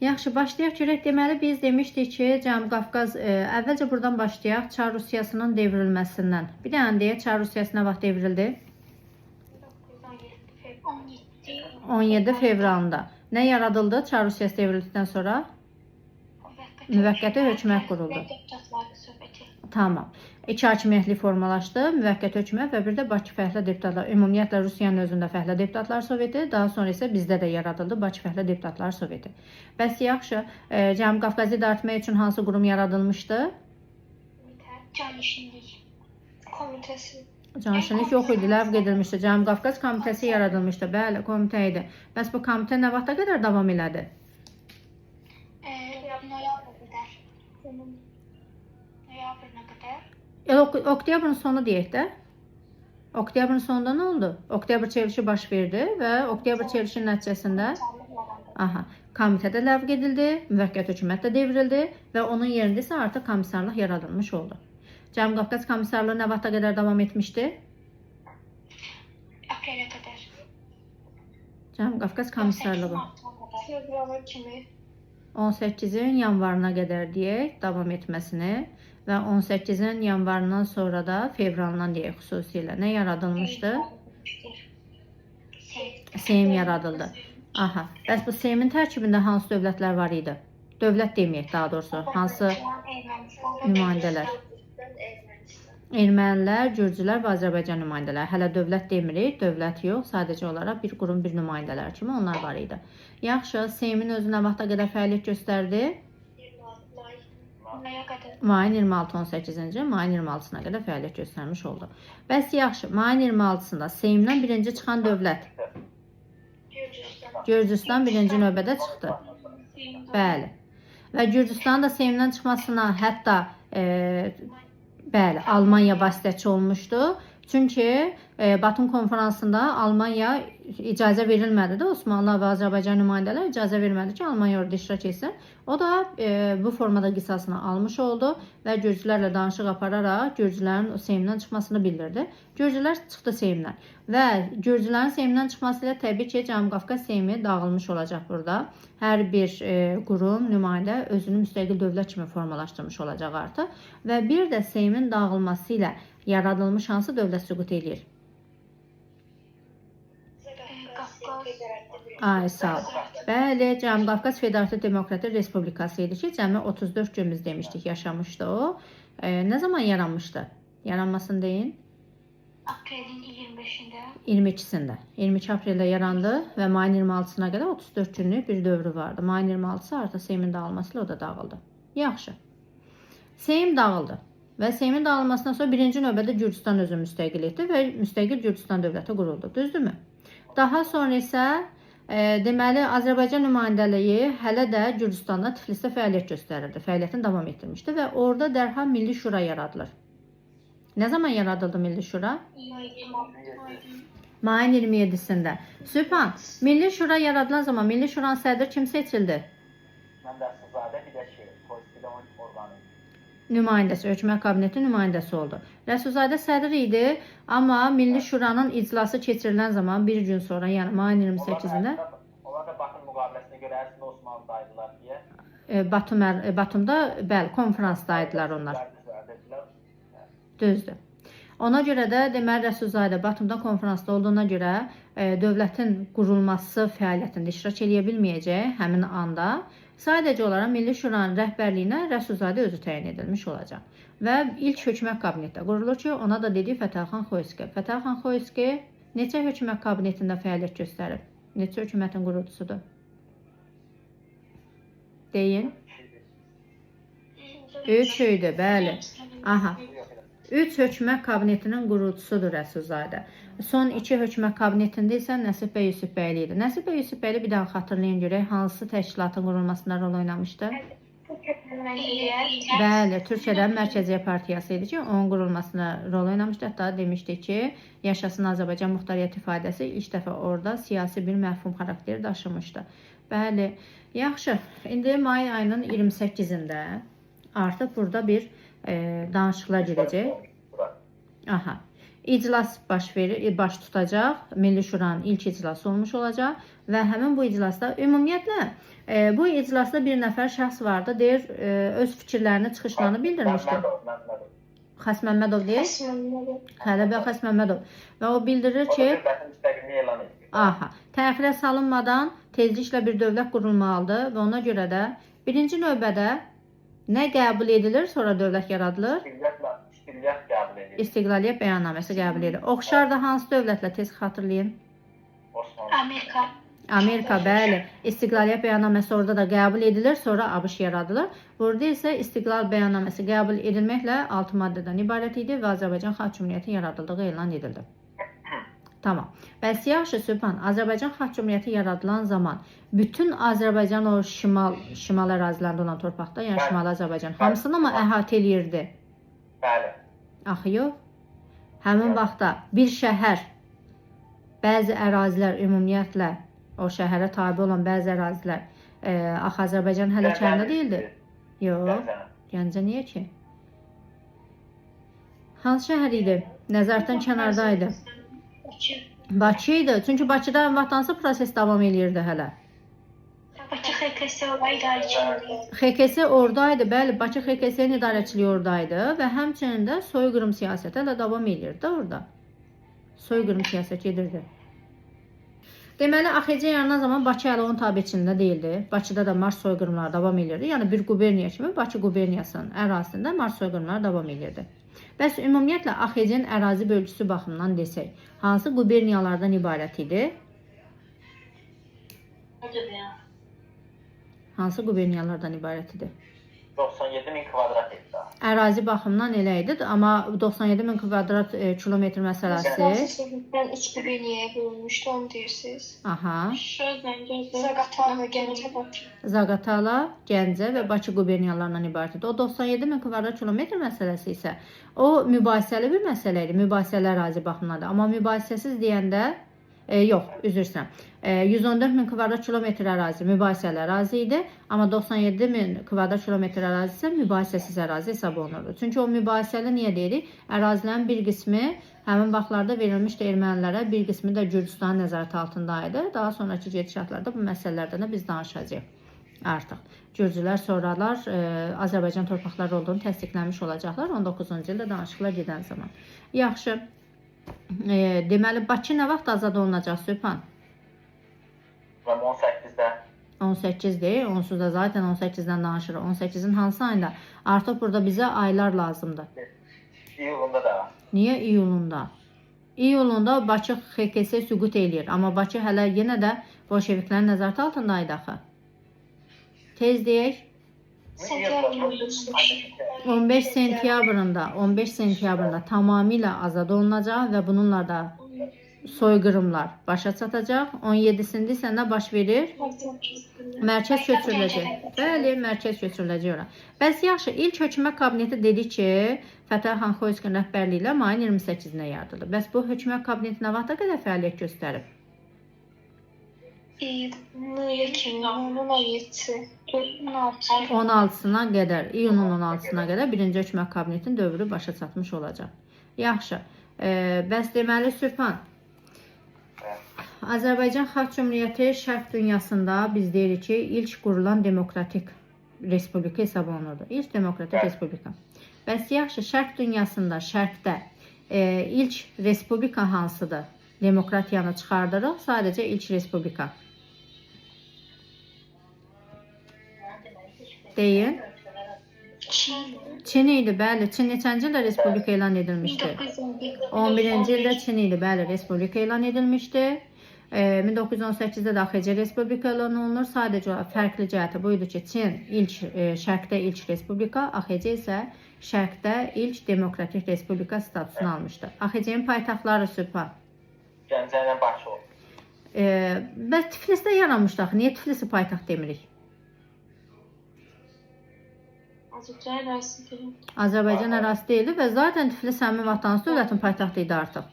Yaxşı, başlayaq görək. Deməli biz demişdik ki, Cənubi Qafqaz əvvəlcə buradan başlayaq. Çar Rusiyasının devrilməsindən. Bir dənə deyək, Çar Rusiyası nə vaxt devrildi? 17 fevralında. Nə yaradıldı Çar Rusiyası devrildikdən sonra? Müvəqqəti hökumət quruldu. Tamam. İki hakimiyyətlik formalaşdı, müvəqqəti hökumət və bir də Bakı Fəhlə Deputatlar. Ümumiyyətlə Rusiyanın özündə Fəhlə Deputatlar Soveti, daha sonra isə bizdə də yaradıldı Bakı Fəhlə Deputatlar Soveti. Bəs yaxşı, Cənubi Qafqazı idarə etmək üçün hansı qurum yaradılmışdı? Canişinlik komitəsi. Canişinlik yox idi, ləğv edilmişdi. Cənubi Qafqaz komitəsi yaradılmışdı. Bəli, komitə idi. Bəs bu komitə nə vaxta qədər davam elədi? Noyabrına qədər. Oktyabrın sonu deyək də. Oktyabrın sonunda nə oldu? Oktyabr çevrilişi baş verdi və Oktyabr çevrilişinin nəticəsində komitə də ləğv edildi, müvəqqəti hökumət də devrildi və onun yerində isə artıq komissarlıq yaradılmış oldu. Cənubi Qafqaz komissarlığı nə vaxta qədər davam etmişdi? Aprelə qədər. Cənubi Qafqaz komissarlığı Fevralı kimi 18-in yanvarına qədər deyək davam etməsini və 18-in yanvarından sonra da fevralından deyək xüsusilə nə yaradılmışdı? Seyim yaradıldı. Aha. Bəs bu Seyimin tərkibində hansı dövlətlər var idi? Dövlət deməyək daha doğrusu. Hansı nümayəndələr? Ermənilər, Gürcülər və Azərbaycan nümayəndələri. Hələ dövlət demirik, dövlət yox. Sadəcə olaraq bir qurum, bir nümayəndələr kimi onlar var idi. Yaxşı, Seyimin özü nə vaxta qədər fəaliyyət göstərdi? Mayın 26-18-ci, mayın 26-sına qədər fəaliyyət göstərmiş oldu. Bəs yaxşı, mayın 26-sında Seyimdən birinci çıxan dövlət? Gürcüstan birinci növbədə çıxdı. Bəli. Və Gürcüstanın da Seyimdən çıxmasına hətta bəli, Almanya vasitəçi olmuşdu. Çünki Batum konferansında Almanya icazə verilmədi də, Osmanlı və Azərbaycan nümayəndələr icazə vermədi ki, Almanya orada iştirak etsin. O da bu formada qisasını almış oldu və Gürcülərlə danışıq apararaq Gürcülərin Seyimdən çıxmasını bildirdi. Gürcülər çıxdı Seyimdən və Gürcülərin Seyimdən çıxması ilə təbii ki, Cənubi Qafqaz Seyimi dağılmış olacaq burada. Hər bir qurum, nümayəndə özünü müstəqil dövlət kimi formalaşdırmış olacaq artıq və bir də Seyimin dağılması ilə yaradılmış hansı dövlət süqut eləyir? Ay, sağ ol. Bəli, Cənubi Qafqaz Federativ Demokratik Respublikası idi ki, cəmi 34 gün biz demişdik, yaşamışdı o. Nə zaman yaranmışdı? Yaranmasını deyin. Aprelin 25-də. 22-sində. 22 apreldə yarandı və mayın 26-sına qədər 34 günlük bir dövrü vardı. Mayın 26-sı artıq Seyimin dağılması ilə o da dağıldı. Yaxşı. Seyim dağıldı. Və Seyimin dağılmasından sonra birinci növbədə Gürcüstan özü müstəqil etdi və müstəqil Gürcüstan dövləti quruldu. Düzdürmü? Daha sonra isə deməli Azərbaycan nümayəndəliyi hələ də Gürcüstanda, Tiflisdə fəaliyyət göstərirdi. Fəaliyyətini davam etdirmişdi və orada dərhal Milli Şura yaradılır. Nə zaman yaradıldı Milli Şura? Mayın 27-sində. Sübhan, Milli Şura yaradılan zaman Milli Şuranın sədri kim seçildi? Nümayəndəsi, hökumət kabineti nümayəndəsi oldu. Rəsulzadə sədr idi, amma Milli Şuranın iclası keçirilən zaman bir gün sonra, yəni mayın 28-də Onlar da Batum müqaviləsinə görə əslində Osmanlıdaydılar deyə. Batumda, bəli, konferansdaydılar onlar. Düzdür. Ona görə də deməli Rəsulzadə Batumda konferansda olduğuna görə dövlətin qurulması fəaliyyətində iştirak edə bilməyəcək həmin anda. Sadəcə olaraq Milli Şuranın rəhbərliyinə Rəsulzadə özü təyin edilmiş olacaq. Və ilk hökumət kabinetdə qurulur ki, ona da dedi Fətəlxan Xoyski. Fətəlxan Xoyski neçə hökumət kabinetində fəaliyyət göstərib? Neçə hökumətin qurucusudur? Deyin. 3 idi, bəli. Aha. 3 hökumət kabinetinin qurucusudur Rəsulzadə. Son 2 hökumət kabinetində isə Nəsib bəy Yusifbəyli idi. Nəsib bəy Yusifbəyli bir daha xatırlayın görək, hansı təşkilatın qurulmasında rol oynamışdı? Bəli, Türkiyədən Mərkəziyyə Partiyası idi ki, onun qurulmasına rol oynamışdı. Hətta demişdik ki, Yaşasın Azərbaycan Muxtariyyət ifadəsi ilk dəfə orada siyasi bir məhfum xarakteri daşımışdı. Bəli, yaxşı. İndi may ayının 28-də artıq burada bir danışıqlar gedəcək. Aha. iclas baş tutacaq. Milli Şuranın ilk iclası olmuş olacaq və həmin bu iclasda ümumiyyətlə bu iclasda bir nəfər şəxs vardı, deyir öz fikirlərini, çıxışlarını bildirmişdi. Xəs Məmmədov deyil? Hələbə Xəs Məmmədov. Və o bildirir ki, aha, təxirə salınmadan tezliklə bir dövlət qurulmalıdır və ona görə də birinci növbədə nə qəbul edilir, sonra dövlət yaradılır? İstiqlaliyyət bəyannaməsi qəbul edilir. Oxşar da hansı dövlətlə tez xatırlayın? Amerika. Amerika, bəli. İstiqlaliyyət bəyannaməsi orada da qəbul edilir, sonra ABŞ yaradılır. Burada isə İstiqlal bəyannaməsi qəbul edilməklə 6 maddədən ibarət idi və Azərbaycan Xalq Cümhuriyyəti yaradıldığı elan edildi. Tamam. Bəs yaxşı Sübhan, Azərbaycan Xalq Cümhuriyyəti yaradılan zaman bütün Azərbaycan o şimal ərazilərində olan torpaqda, yəni Şimali Azərbaycan hamısını mı əhatə eləyirdi? Bəli. Axı yox. Həmin vaxtda bir şəhər, bəzi ərazilər ümumiyyətlə o şəhərə tabi olan bəzi ərazilər axı Azərbaycan hələ kərində deyildi. Yox. Gəncə niyə ki? Hansı şəhər idi? Nəzarətdən kənardaydı. Bakı idi. Çünki Bakıda vaxtansı proses davam eləyirdi hələ. Bakı XKS idarəçiliyi. XKS oradaydı, bəli, Bakı XKS-nin idarəçiliyi oradaydı və həmçinin də soyqırım siyasəti hələ davam eləyirdi orada. Soyqırım siyasət gedirdi. Deməli, AXC yaranan zaman Bakı hələ onun tabiçində deyildi. Bakıda da Mars soyqırımları davam eləyirdi. Yəni bir quberniya kimi Bakı quberniyasının ərazisində Mars soyqırımları davam eləyirdi. Bəs ümumiyyətlə AXC-nin ərazi bölgüsü baxımından desək, hansı quberniyalardan ibarət idi? Hansı quberniyalardan ibarət idi? 97.000 kvadrat hektar. Ərazi baxımından elə idi, amma 97.000 kvadrat kilometr məsələsi. Ben 3 quberniyaya bölünmüşdü, onu deyirsiniz. Aha. Zaqatala, Gəncə, Bakı. Zaqatala, Gəncə və Bakı quberniyalarından ibarət idi. O 97.000 kvadrat kilometr məsələsi isə o mübahisəli bir məsələ idi. Mübahisəli ərazi baxımındadır. Amma mübahisəsiz deyəndə yox, üzr istəyirəm. 114.000 kvadrat kilometr ərazi mübahisəli ərazi idi, amma 97.000 kvadrat kilometr ərazi isə mübahisəsiz ərazi hesab olunurdu. Çünki o mübahisəli niyə deyirik? Ərazilərin bir qismi həmin vaxtlarda verilmişdi ermənilərə, bir qismi də Gürcüstanın nəzarəti altındaydı. Daha sonraki gedişatlarda bu məsələlərdən də biz danışacağıq artıq. Gürcülər sonralar Azərbaycan torpaqları olduğunu təsdiqləmiş olacaqlar 19-cu ildə danışıqlar gedən zaman. Yaxşı. Deməli, Bakı nə vaxt azad olunacaq Sübhan? 18-də. 18-dir. Onsuz da zaten 18-dən danışırıq. 18-in hansı ayında? Artıq burada bizə aylar lazımdır. İyulunda da. Niyə iyulunda? İyulunda Bakı XKS süqut eləyir. Amma Bakı hələ yenə də bolşeviklərin nəzarəti altındaydı axı. Tez deyək. 15 sentyabrında tamamilə azad olunacaq və bununla da soyqırımlar başa çatacaq. 17-sində isə nə baş verir? Mərkəz köçürüləcək. Bəli, mərkəz köçürüləcək ora. Bəs yaxşı, ilk hökumət kabineti dedi ki, Fətəli Xoyskinin rəhbərliyi ilə mayın 28-nə yaradıldı. Bəs bu hökumət kabineti nə vaxta qədər fəaliyyət göstərib? iyunun 16-sına qədər, iyunun 16-sına qədər birinci hökumət kabinetinin dövrü başa çatmış olacaq. Yaxşı. Bəs deməli Sübhan, Azərbaycan Xalq Cümhuriyyəti şərq dünyasında biz deyirik ki, ilk qurulan demokratik respublika hesab olunurdu. İlk demokratik respublika. Bəs yaxşı, şərq dünyasında, şərqdə ilk respublika hansıdır? Demokratiyanı çıxardırıq, sadəcə ilk respublika. Deyin. Çin idi, bəli. Çin neçənci ildə respublika elan edilmişdi? 11-ci ildə Çin idi, bəli, respublika elan edilmişdi. 1918-də də AXC respublika elan olunur. Sadəcə fərqli cəhəti bu idi ki, Çin şərqdə ilk respublika, AXC isə şərqdə ilk demokratik respublika statusunu almışdı. AXC-nin paytaxtları Sübhan. Gəncə ilə Bakı oldu. Bəs Tiflisdə yaranmışdı axı. Niyə Tiflisi paytaxt demirik? ərazisidir. Azərbaycan ərazisi deyildi və zaten Tiflis həmin vaxtdan dövlətin paytaxtı idi artıq.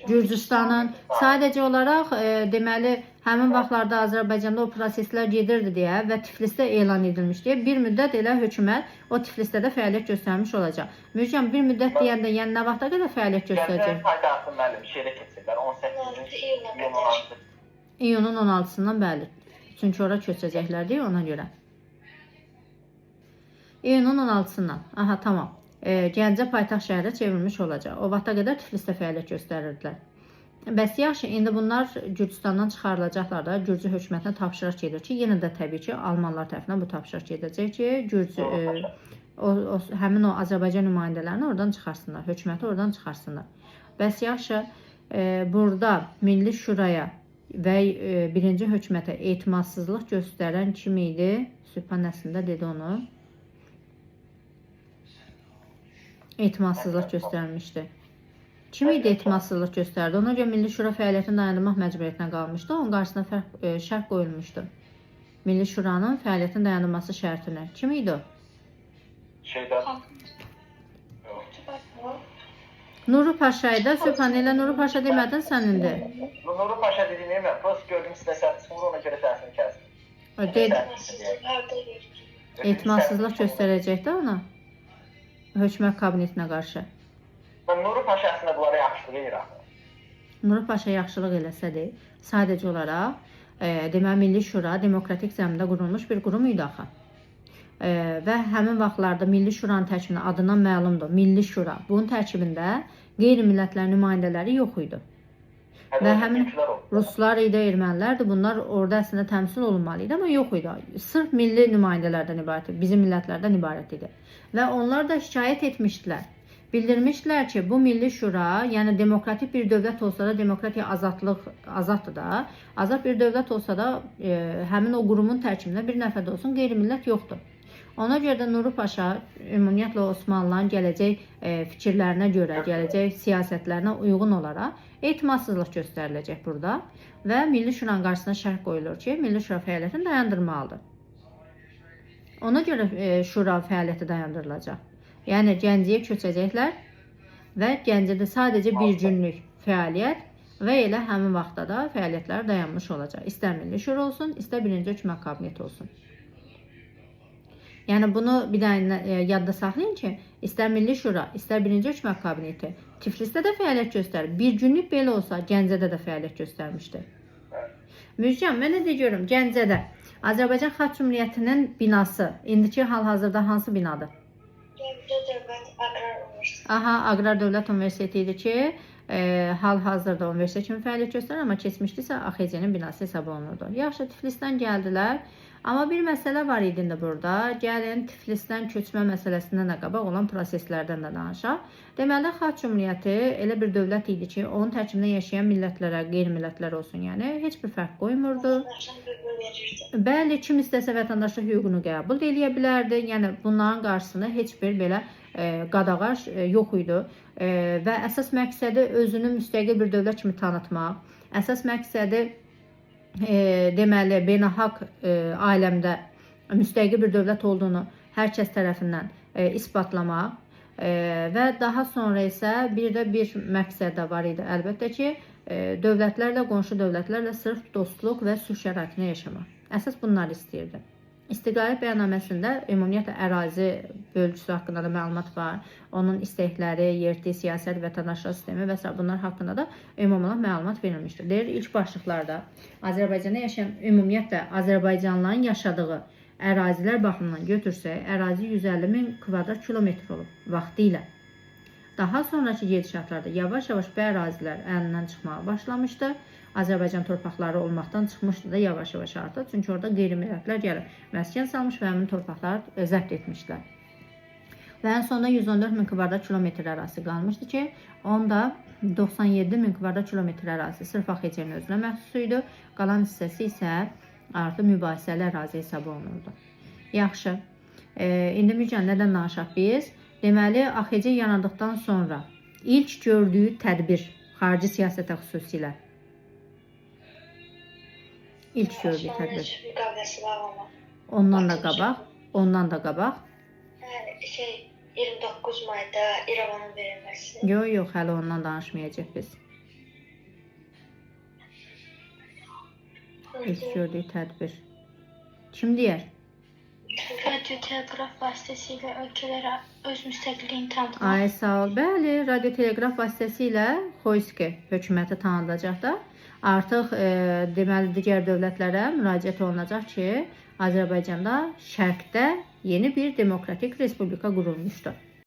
Gürcüstanın sadəcə olaraq deməli həmin vaxtlarda Azərbaycanda o proseslər gedirdi deyə və Tiflisdə elan edilmişdi. Bir müddət elə hökumət o Tiflisdə də fəaliyyət göstərmiş olacaq. Müjgan, bir müddət deyəndə, yəni nə vaxta qədər fəaliyyət göstərəcək? Gənclərin paytaxtı müəllim şeydə keçirlər 18 iyun 16. İyunun 16-sından bəli. Çünki ora köçəcəklər deyə ona görə. İyunun 16-sından. Aha, tamam. Gəncə paytaxt şəhərə çevrilmiş olacaq. O vaxta qədər Tiflisdə fəaliyyət göstərirdilər. Bəs yaxşı, indi bunlar Gürcüstandan çıxarılacaqlar da, Gürcü hökumətinə tapşırıq gedir ki, yenə də təbii ki, Almanlar tərəfindən bu tapşırıq gedəcək ki, Gürcü həmin o Azərbaycan nümayəndələrini oradan çıxarsınlar, hökuməti oradan çıxarsınlar. Bəs yaxşı, burada Milli Şuraya və birinci hökumətə etimadsızlıq göstərən kim idi? Sübhan əslində dedi onu. Etimadsızlıq göstərmişdi. Kim idi etimadsızlıq göstərdi? Ona görə Milli Şura fəaliyyətini dayandırmaq məcburiyyətinə qalmışdı. Onun qarşısına şərt qoyulmuşdu. Milli Şuranın fəaliyyətinin dayandırılması şərtinə. Kim idi o? Nuru Paşa idi. Sübhan elə Nuru Paşa demədin sən indi. Nuru Paşa dediyini mən post gördüm sizdə səhviniz ona görə təsirini kəsdim. Etimadsızlıq göstərəcəkdi ona. Hökumət kabinetinə qarşı. Nuru Paşa əslində bunlara yaxşılıq edir axı. Nuru Paşa yaxşılıq eləsədi, sadəcə olaraq deməli Milli Şura demokratik zəmində qurulmuş bir qurum idi axı. Və həmin vaxtlarda Milli Şuranın tərkibində adından məlumdur. Milli Şura. Bunun tərkibində qeyri-millətlər nümayəndələri yox idi. Və həmin Ruslar idi, ermənilər idi. Bunlar orada əslində təmsil olunmalı idi, amma yox idi. Sırf milli nümayəndələrdən ibarət idi, bizim millətlərdən ibarət idi. Və onlar da şikayət etmişdilər. Bildirmişdilər ki, bu Milli Şura, yəni demokratik bir dövlət olsa da, demokratiya azaddır da, azad bir dövlət olsa da, həmin o qurumun tərkibində bir nəfər də olsun qeyri-millət yoxdur. Ona görə də Nuru Paşa ümumiyyətlə Osmanlıların gələcək fikirlərinə görə, gələcək siyasətlərinə uyğun olaraq etimadsızlıq göstəriləcək burada və Milli Şuranın qarşısına şərt qoyulur ki, Milli Şura fəaliyyətini dayandırmalıdır. Ona görə Şura fəaliyyəti dayandırılacaq. Yəni Gəncəyə köçəcəklər və Gəncədə sadəcə bir günlük fəaliyyət və elə həmin vaxtda da fəaliyyətlər dayanmış olacaq. İstər Milli Şura olsun, istər birinci hökumət kabineti olsun. Yəni bunu bir daha yadda saxlayın ki, istər Milli Şura, istər birinci hökumət kabineti Tiflisdə də fəaliyyət göstərir. Bir günlük belə olsa Gəncədə də fəaliyyət göstərmişdi. Müjgan, mən də görürüm Gəncədə Azərbaycan Xalq Cümhuriyyətinin binası indiki hal-hazırda hansı binadır? Gəncə Dövlət Aqrar Universiteti. Aha, Aqrar Dövlət Universiteti idi ki, hal-hazırda universitet kimi fəaliyyət göstərir, amma keçmişdisə AXC-nin binası hesab olunurdu. Yaxşı, Tiflisdən gəldilər. Amma bir məsələ var idi indi burada. Gəlin Tiflisdən köçmə məsələsindən də qabaq olan proseslərdən də danışaq. Deməli, Xalq Cümhuriyyəti elə bir dövlət idi ki, onun tərkibində yaşayan millətlərə, qeyri-millətlər olsun, yəni heç bir fərq qoymurdu. Bəli, kim istəsə vətəndaşlıq hüququnu qəbul edə bilərdi. Yəni bunların qarşısında heç bir belə qadağac yox idi. Və əsas məqsədi özünü müstəqil bir dövlət kimi tanıtmaq. Əsas məqsədi deməli beynəlxalq aləmdə müstəqil bir dövlət olduğunu hər kəs tərəfindən isbatlamaq və daha sonra isə bir məqsəd də var idi əlbəttə ki, dövlətlərlə, qonşu dövlətlərlə sırf dostluq və sülh şəraitində yaşamaq. Əsas bunlar istəyirdi. İstiqlaliyyət bəyannaməsində ümumiyyətlə ərazi bölgüsü haqqında da məlumat var. Onun istəkləri, yerli siyasət, vətəndaşlıq sistemi və s. bunlar haqqında da ümumi məlumat verilmişdir. Deyir, ilk başlıqlarda Azərbaycanda yaşayan, ümumiyyətlə Azərbaycanlıların yaşadığı ərazilər baxımından götürsək, ərazi 150.000 kvadrat kilometr olub vaxtı ilə. Daha sonraki gedişatlarda yavaş-yavaş bu ərazilər əlindən çıxmağa başlamışdı. Azərbaycan torpaqları olmaqdan çıxmışdı da yavaş-yavaş artıq. Çünki orada qeyri-millətlər gəlib məskən salmış və həmin torpaqları zəbt etmişlər. Və ən sonunda 114.000 kvadrat kilometr ərazisi qalmışdı ki, onda 97.000 kvadrat kilometr ərazisi sırf AXC-nin özünə məxsus idi. Qalan hissəsi isə artıq mübahisəli ərazi hesab olunurdu. Yaxşı, indi Müjgan, nədən danışaq biz? Deməli, AXC yarandıqdan sonra ilk gördüyü tədbir, xarici siyasətə xüsusilə. İlk gördüyü tədbir. Ondan da qabaq. 29 mayda İrəvanın verilməsi. Yox, hələ ondan danışmayacaq biz. İlk gördüyü tədbir. Kim deyər? Radio teleqraf vasitəsilə ölkələrə öz müstəqilliyini tanıtmaq. Ay sağ ol. Bəli, radio teleqraf vasitəsilə Xoyski hökuməti tanıdılacaq da. Artıq deməli digər dövlətlərə müraciət olunacaq ki, Azərbaycanda şərqdə yeni bir demokratik respublika qurulmuşdur.